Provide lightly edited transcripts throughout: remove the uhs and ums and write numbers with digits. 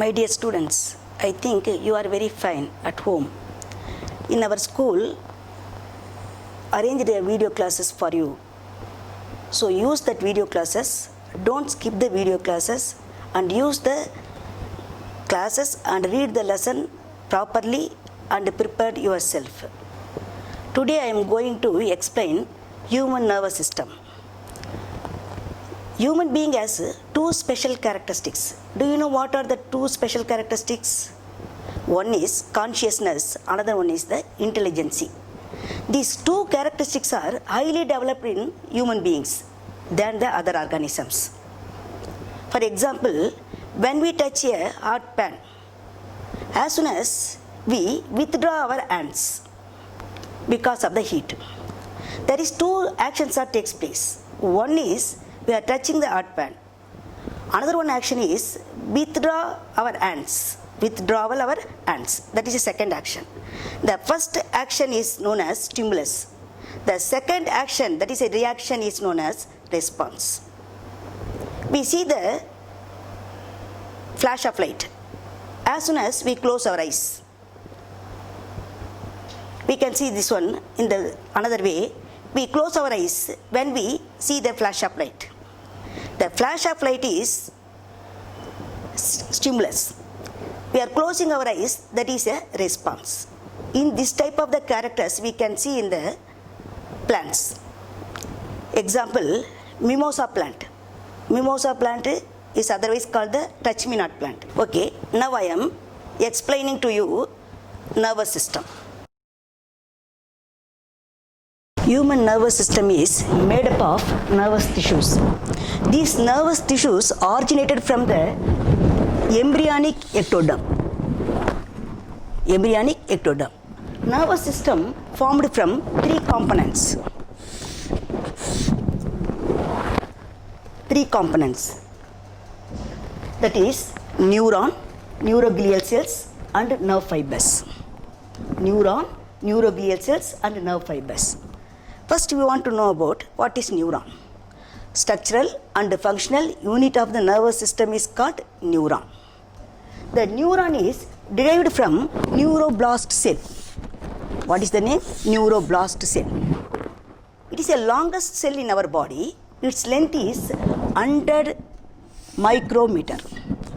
My dear students, I think you are very fine at home. In our school, arranged video classes for you. So use that video classes. Don't skip the video classes and use the classes and read the lesson properly and prepare yourself. Today I am going to explain human nervous system. Human being has two special characteristics. Do you know what are the two special characteristics? One is consciousness, another one is the intelligence. These two characteristics are highly developed in human beings than the other organisms. For example, when we touch a hot pan, as soon as we withdraw our hands because of the heat, there is two actions that takes place. One is we are touching the hot pan. Another one action is withdraw our hands. Withdrawal our hands. That is the second action. The first action is known as stimulus. The second action, that is a reaction, is known as response. We see the flash of light. As soon as we close our eyes, we can see this one in the another way. We close our eyes when we see the flash of light. The flash of light is stimulus. We are closing our eyes, that is a response. In this type of the characters we can see in the plants. Example, mimosa plant. Mimosa plant is otherwise called the touch me not plant. Okay, now I am explaining to you nervous system. Human nervous system is made up of nervous tissues. These nervous tissues originated from the embryonic ectoderm. Embryonic ectoderm. Nervous system formed from three components. Three components. That is neuron, neuroglial cells and nerve fibers. Neuron, neuroglial cells and nerve fibers. First we want to know about what is neuron. Structural and functional unit of the nervous system is called neuron. The neuron is derived from neuroblast cell. What is the name? Neuroblast cell. It is the longest cell in our body. Its length is 100 micrometer.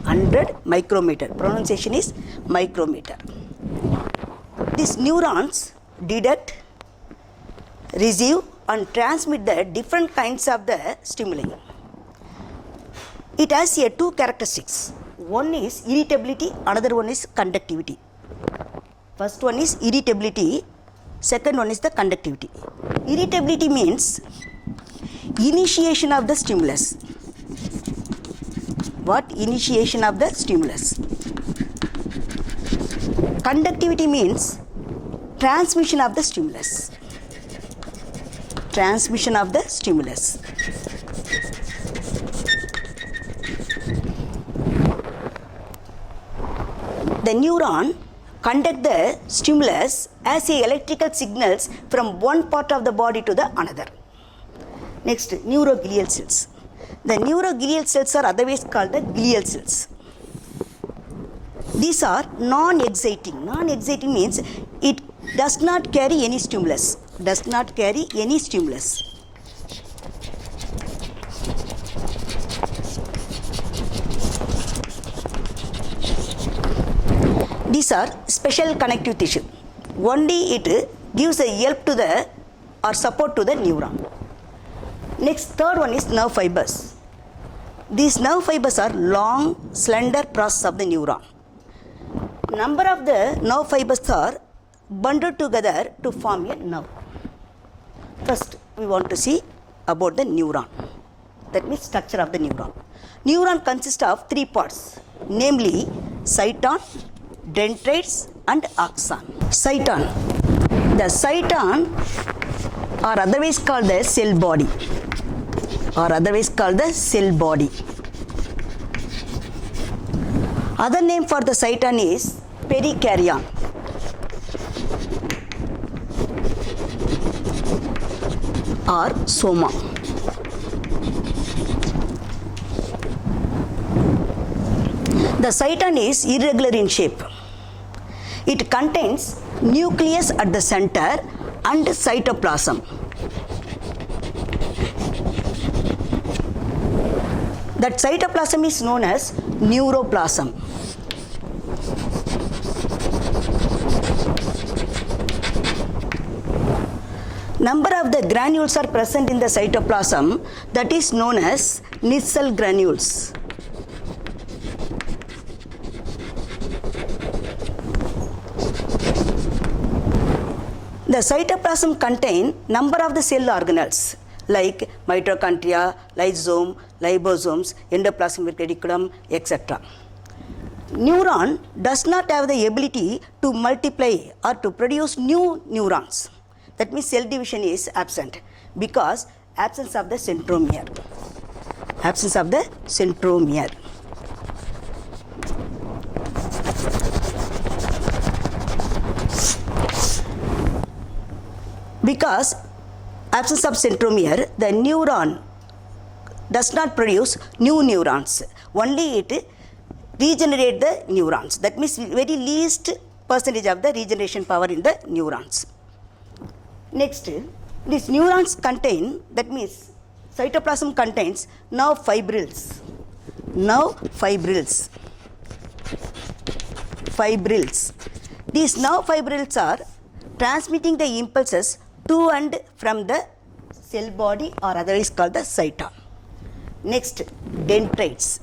100 micrometer. Pronunciation is micrometer. These neurons detect, receive and transmit the different kinds of the stimuli. It has here two characteristics. One is irritability, another one is conductivity. First one is irritability, second one is the conductivity. Irritability means initiation of the stimulus. What? Initiation of the stimulus. Conductivity means transmission of the stimulus. Transmission of the stimulus. The neuron conduct the stimulus as a electrical signals from one part of the body to the another. Next, neuroglial cells. The neuroglial cells are otherwise called the glial cells. These are non-exciting. Non-exciting means it does not carry any stimulus. Does not carry any stimulus. These are special connective tissue. Only it gives a help to the or support to the neuron. Next, third one is nerve fibers. These nerve fibers are long, slender process of the neuron. Number of the nerve fibers are bundled together to form a nerve. First, we want to see about the neuron. That means structure of the neuron. Neuron consists of three parts, namely cyton, dendrites and axon. Cyton. The cyton are otherwise called the cell body. Other name for the cyton is perikaryon. Or soma. The cyton is irregular in shape. It contains nucleus at the center and cytoplasm. That cytoplasm is known as neuroplasm. Number of the granules are present in the cytoplasm, that is known as Nissl granules. The cytoplasm contain number of the cell organelles like mitochondria, lysosome, liposomes, endoplasmic reticulum, etc. Neuron does not have the ability to multiply or to produce new neurons. That means cell division is absent because absence of the centromere. Absence of the centromere. Because absence of centromere, the neuron does not produce new neurons. Only it regenerate the neurons. That means very least percentage of the regeneration power in the neurons. Next, these neurons contain, that means cytoplasm contains nerve fibrils. Nerve fibrils. Fibrils. These nerve fibrils are transmitting the impulses to and from the cell body or otherwise called the cyton. Next, dendrites.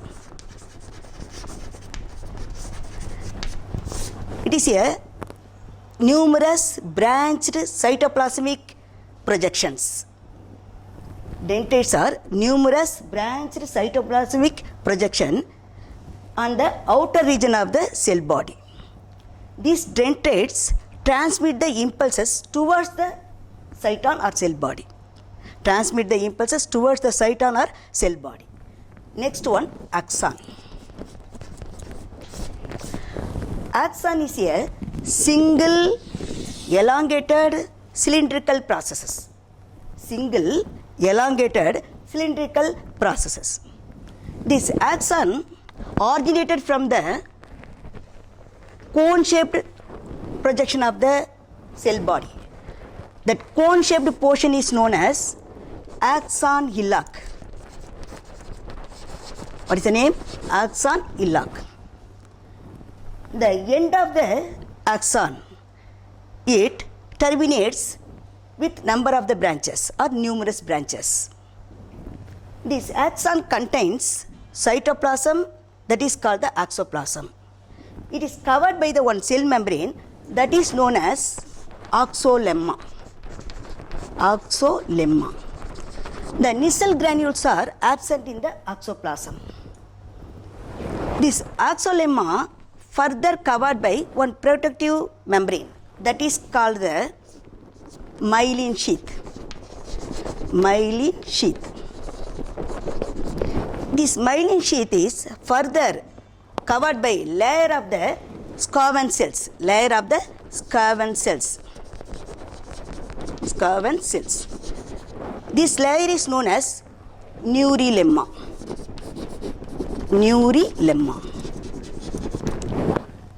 It is a numerous branched cytoplasmic projections. Dendrites are numerous branched cytoplasmic projection on the outer region of the cell body. These dendrites transmit the impulses towards the cyton or cell body. Transmit the impulses towards the cyton or cell body. Next one, axon. Axon is a single elongated cylindrical processes. Single elongated cylindrical processes. This axon originated from the cone-shaped projection of the cell body. That cone-shaped portion is known as axon hillock. What is the name? Axon hillock. The end of the axon, it terminates with number of the branches or numerous branches. This axon contains cytoplasm, that is called the axoplasm. It is covered by the one cell membrane that is known as oxolemma. Oxolemma. The Nissl granules are absent in the oxoplasm. This oxolemma further covered by one protective membrane that is called the myelin sheath. Myelin sheath. This myelin sheath is further covered by layer of the Schwann cells. Layer of the Schwann cells. Schwann cells. This layer is known as neurilemma. Neurilemma.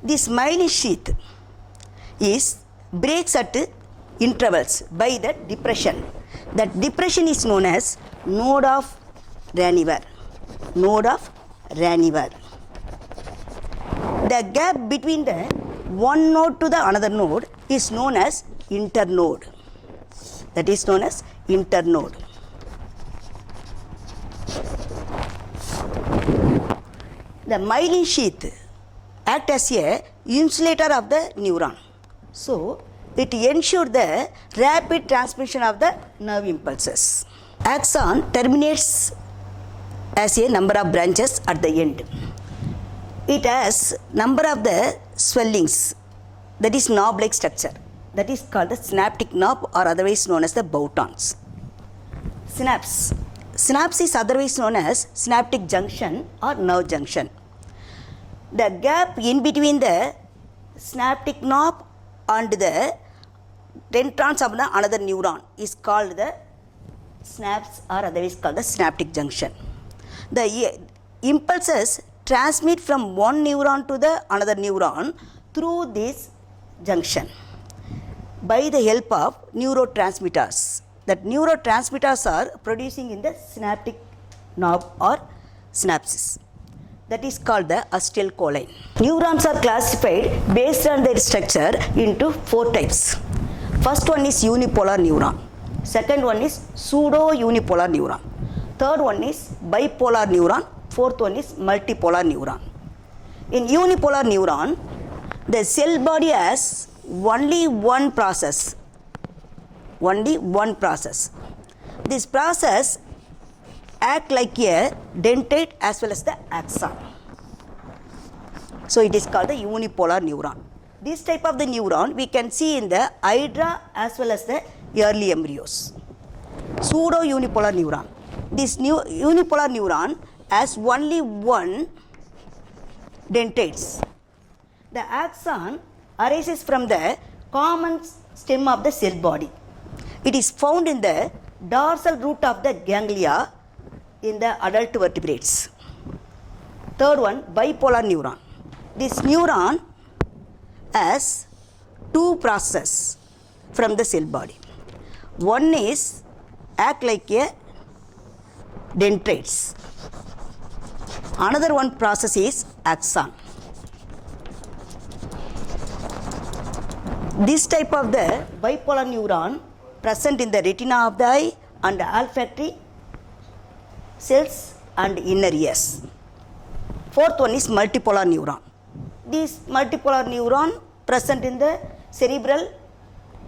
This myelin sheath is breaks at intervals by the depression. That depression is known as node of Ranvier. Node of Ranvier. The gap between the one node to the another node is known as internode. That is known as internode. The myelin sheath act as a insulator of the neuron. So, it ensures the rapid transmission of the nerve impulses. Axon terminates as a number of branches at the end. It has number of the swellings, that is knob-like structure, that is called the synaptic knob or otherwise known as the boutons. Synapse. Synapse is otherwise known as synaptic junction or nerve junction. The gap in between the synaptic knob and the dendrons of the another neuron is called the synapse or otherwise called the synaptic junction. The impulses transmit from one neuron to the another neuron through this junction by the help of neurotransmitters. That neurotransmitters are producing in the synaptic knob or synapses. That is called the acetylcholine. Neurons are classified based on their structure into 4 types. First one is unipolar neuron. Second one is pseudo-unipolar neuron. Third one is bipolar neuron. Fourth one is multipolar neuron. In unipolar neuron, the cell body has only one process. Only one process. This process act like a dentate as well as the axon. So it is called the unipolar neuron. This type of the neuron we can see in the hydra as well as the early embryos. Pseudo-unipolar neuron. This unipolar neuron has only one dentates. The axon arises from the common stem of the cell body. It is found in the dorsal root of the ganglia in the adult vertebrates. Third one, bipolar neuron. This neuron has 2 processes from the cell body. One is act like a dentates. Another one process is axon. This type of the bipolar neuron present in the retina of the eye and olfactory cells and inner ears. Fourth one is multipolar neuron. This multipolar neuron present in the cerebral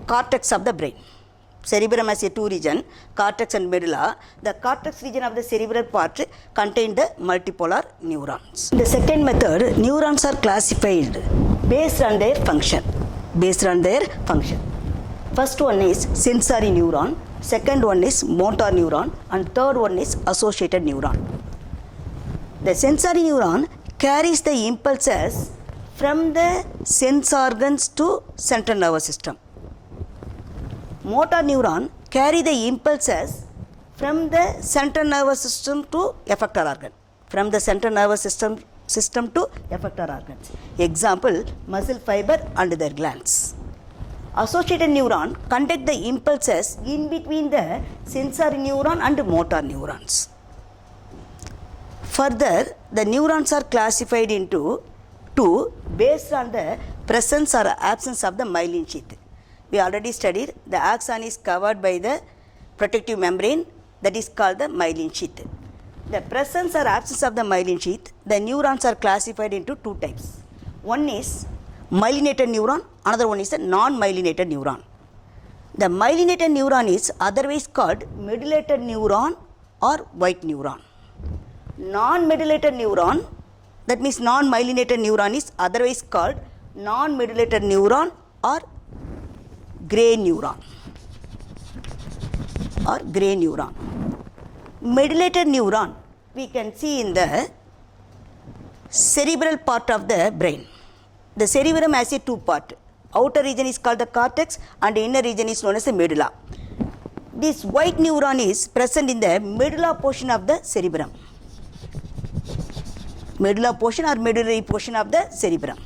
cortex of the brain. Cerebrum has a 2 region, cortex and medulla. The cortex region of the cerebral part contain the multipolar neurons. In the second method, neurons are classified based on their function. Based on their function. First one is sensory neuron, second one is motor neuron, and third one is associated neuron. The sensory neuron carries the impulses from the sense organs to central nervous system. Motor neuron carry the impulses from the central nervous system to effector organ. From the central nervous system to effector organs. Example, muscle fiber and their glands. Associated neuron conduct the impulses in between the sensory neuron and motor neurons. Further, the neurons are classified into 2 based on the presence or absence of the myelin sheath. We already studied the axon is covered by the protective membrane, that is called the myelin sheath. The presence or absence of the myelin sheath, the neurons are classified into 2 types. One is myelinated neuron, another one is a non-myelinated neuron. The myelinated neuron is otherwise called medullated neuron or white neuron. Non-medullated neuron, that means non-myelinated neuron, is otherwise called non-medullated neuron or grey neuron. Or grey neuron. Medullated neuron we can see in the cerebral part of the brain. The cerebrum has a 2 part. Outer region is called the cortex and the inner region is known as the medulla. This white neuron is present in the medulla portion of the cerebrum. Medulla portion or medullary portion of the cerebrum.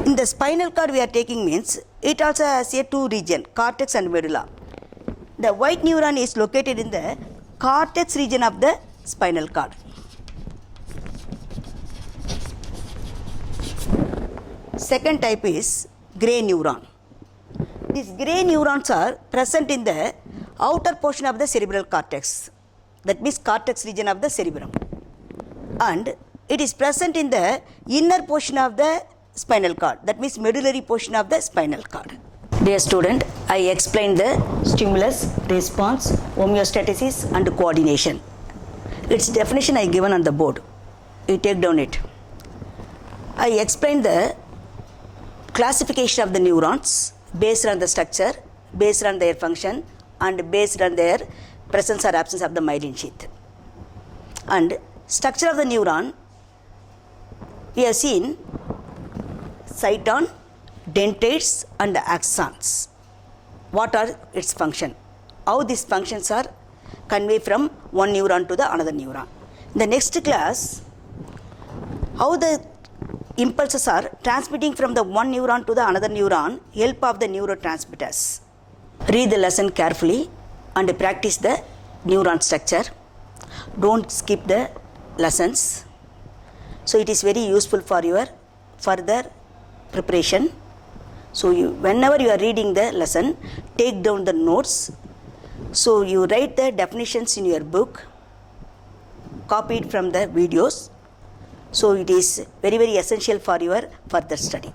In the spinal cord we are taking means it also has a 2 region, cortex and medulla. The white neuron is located in the cortex region of the spinal cord. Second type is grey neuron. These grey neurons are present in the outer portion of the cerebral cortex, that means cortex region of the cerebrum, and it is present in the inner portion of the spinal cord, that means medullary portion of the spinal cord. Dear student, I explained the stimulus, response, homeostasis and coordination. Its definition I given on the board. You take down it. I explained the classification of the neurons based on the structure, based on their function and based on their presence or absence of the myelin sheath. And structure of the neuron, we have seen cyton, dentates and axons. What are its function? How these functions are conveyed from one neuron to the another neuron. In the next class, How the impulses are transmitting from the one neuron to the another neuron, help of the neurotransmitters. Read the lesson carefully and practice the neuron structure. Don't skip the lessons. So it is very useful for your further preparation. So whenever you are reading the lesson, take down the notes. So you write the definitions in your book, copy it from the videos. So it is very, very essential for your further study.